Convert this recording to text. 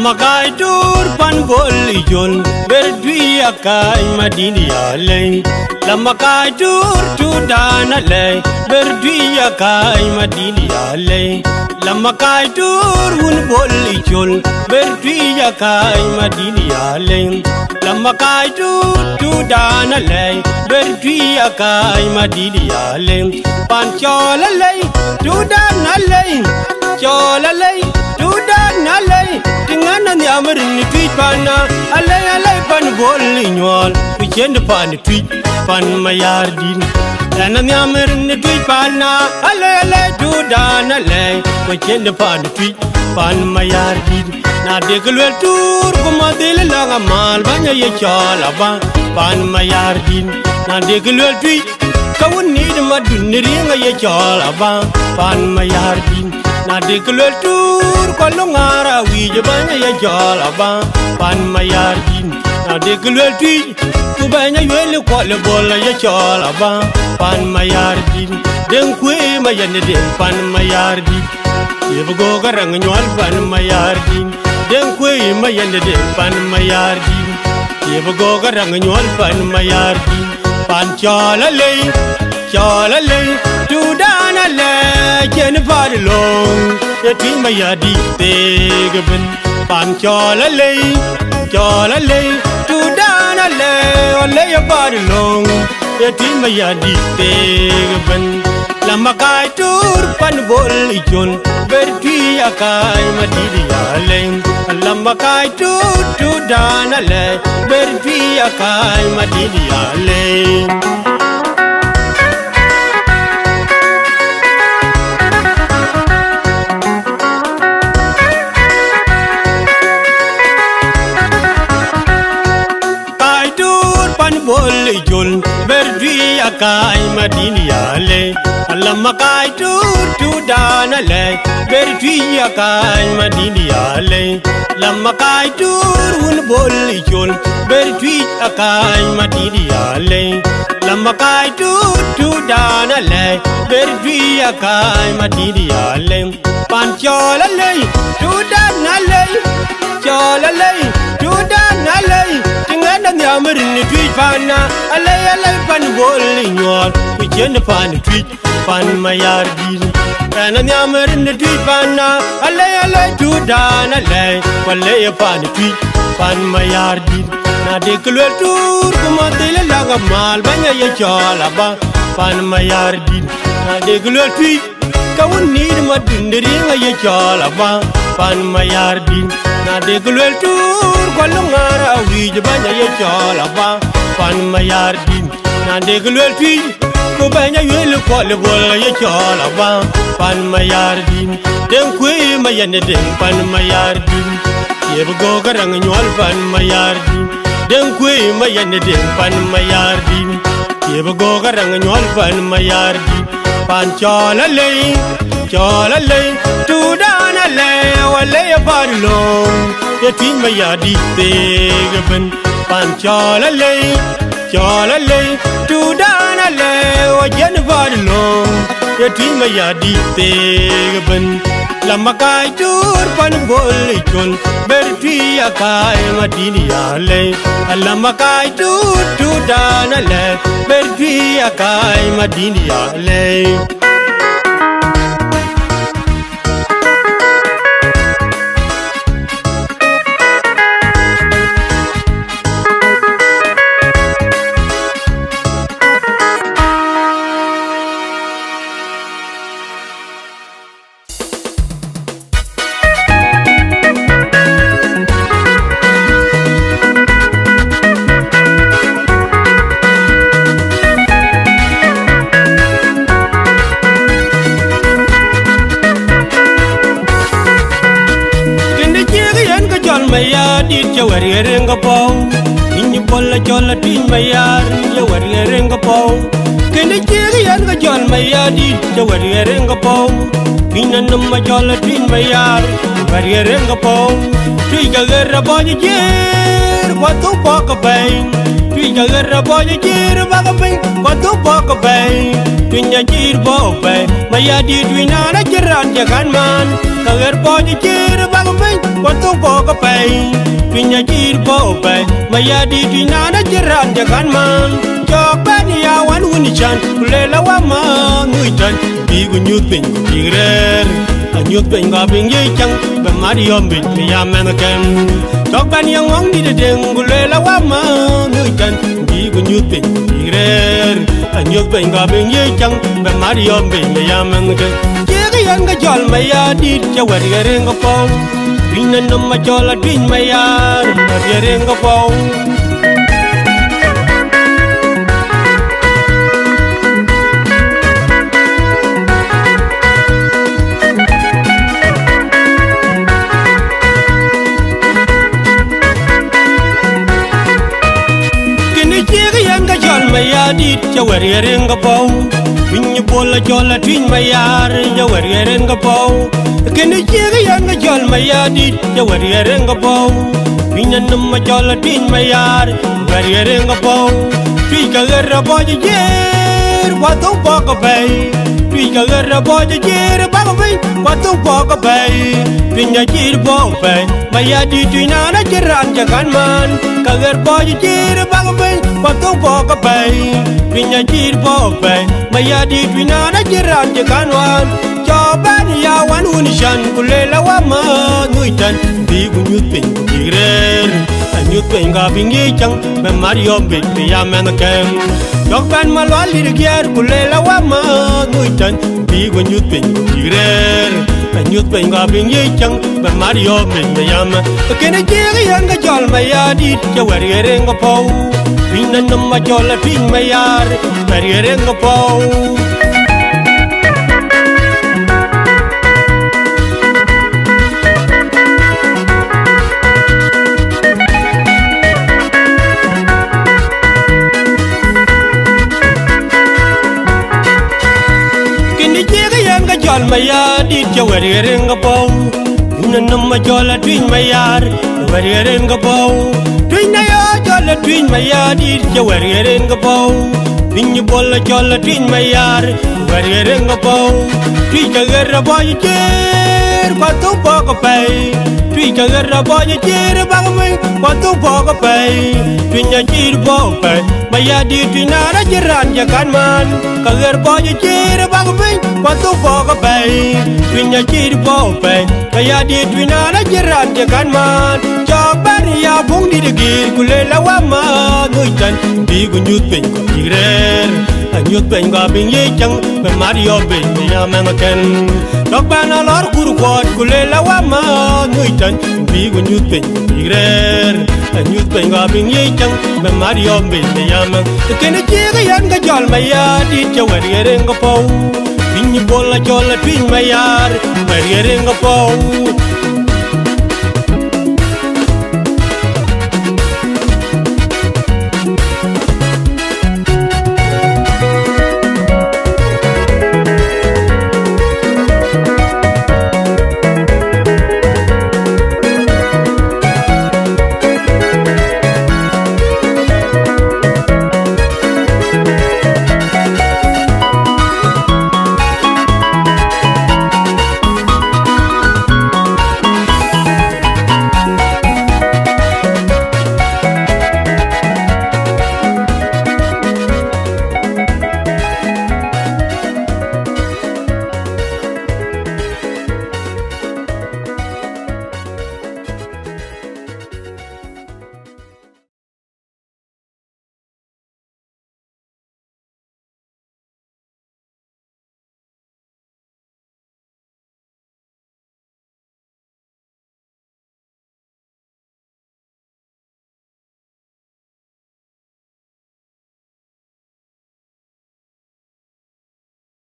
Makai tur pan golijol berdui akai madini alay. Lamakai tur tudana lay berdui akai madini alay. Lamakai tur un golijol berdui akai madini alay. Lamakai tur tudana lay berdui akai madini alay. Panchola lay tudana lay chola lay tudana lay. Tingana ni amarin ni tweet pana alay alay pan boli nyol kuchend pan tweet pan mayardin. Dana ni amarin ni tweet pana alay alay tudana lay kuchend pan tweet pan mayardin. Na deglwel tur kumadil langa mal banya ye chala ba pan mayardin. Na deglwel tweet kawun ni madun ringa ye chala ba pan mayardin. Na deglwel tur kolongara wije banya ye jala ba pan mayardin. Na deglwel tui kubanya yele kwale bola ye jala ba pan mayardin. Den kwe mayane den pan mayardin. Yebgo garang nyol pan mayardin. Den kwe mayane den pan mayardin. Yebgo garang nyol pan mayardin. Pan chala lay tudana lay jen padlong. Yatin mayadi tegben pan chola lay tudana lay olay padlong. Yatin mayadi tegben lamakai tur pan bolijol berdui akai madini alay. Lamakai tur tudana lay berdui akai madini alay. Bolijol berdui akai madini alay. Lamakai tur tudana lay berdui akai madini alay. Lamakai tur un bolijol berdui akai madini alay. Lamakai tur tudana lay berdui akai madini alay. Pan chola lay tudana lay chola lay tudana lay. Tingana ni amarin ni tweet pana alay alay pan boli nyol kuchen pan tweet pan mayardin. Kana ni amarin ni tweet pana alay alay tudana lay walay pan tweet pan mayardin. Na deklwel tur kumadil langa mal banya ye chala ba pan mayardin. Na deklwel tweet kawun ni madun ringa ye chala ba pan mayardin. Na deglwel tur kolongara wije banya ye chala ba pan mayardin. Na deglwel tui ko banya yele kwale bola ye chala ba pan mayardin. Den kwe mayane den pan mayardin. Yebgo garang nyol pan mayardin. Den kwe mayane den pan mayardin. Yebgo garang nyol pan mayardin. Pan chala lay tudana lay walay padlong. Yatin mayadi tegben pan chala lay tudana lay wajan padlong. Yatin mayadi tegben lamakai tur pan bolijol berdui akai madini alay. Lamakai tur tudana lay berdui akai madini alay. ya warieringa po Inyi bola jola twin mayar ya warieringa po Kende chiri yan ga jol mayadi ya warieringa po Pina nama jola twin mayar warieringa po Tui ga gara boja jir watu boka bay Tui ga gara boja jir baka bay watu boka bay Tui nya jir boka bay mayadi tui nana jiran jagan man Kagar boja jir baka bay watu boka bay Tui nya jir boka bay mayadi tui nana jiran jagan man Jok bani awan unichan kulela wama nguitan Bigu nyut ping tigrer Anyut ping gabing yechang Bamari yombit miyamana kem Jok bani yang wang di dedeng kulela wama nguitan Bigu nyut ping tigrer Anyut ping gabing yechang Bamari yombit miyamana kem Jega yang gajol mayadit Jawari gareng kapong Rina nama jola twin mayar Gareng kapong Mayadit ya warieringa po Winyi bola jola twin mayar ya warieringa po Kene chiri yanga jol mayadit ya warieringa po Winya nama jola twin mayar warieringa po Tui ka gara boja jir watu boka bay Tui ka gara boja jir baka bay watu boka bay Twinya jir boka bay Mayadit tui nana jiran jagan man Kagar boja jir baka bay watu boka bay Twinya jir boka bay Mayadit tui nana jiran jagan man Coban ya wan unishan kulela wama nguitan Bigu nyut ping tigrer Anyut ping gabing yechang Bamari yombit miyamana kem Jok ban malwal lirgiar kulela wama nguitan Bigu nyut ping tigrer Anyut ping gabing yechang Bamari yombit miyamana Kene jiri yang gajol mayadit ya warieringa po Pina nama jola twin mayar warieringa po Jol mayadit ya warieringa po Una nama jola twin mayar warieringa po Twin na yo jola twin mayadit ya warieringa po Winyi bola jola twin mayar warieringa po Tui ka gara boja jir watu boka bay Tui ka gara boja jir baka bay watu boka bay Tui nya jir boka bay Mayadit tui nana jiran jagan man Kagar boja jir baka bay watu boka bay Tui nya jir boka bay Mayadit tui nana jiran jagan man Jok bani ya bung di degir kulela wama nguitan Bigu nyut ping tigrer Anyut ping gabing yechang Bamari yombit miyamana ken Jok bana lor kuru kwad kulela wama nguitan Bigu nyut ping tigrer Anyut ping gabing yechang Bamari yombit miyamana Kene chiri yan gajol mayadit ya warieringa po Winyi bola jola twin mayar warieringa po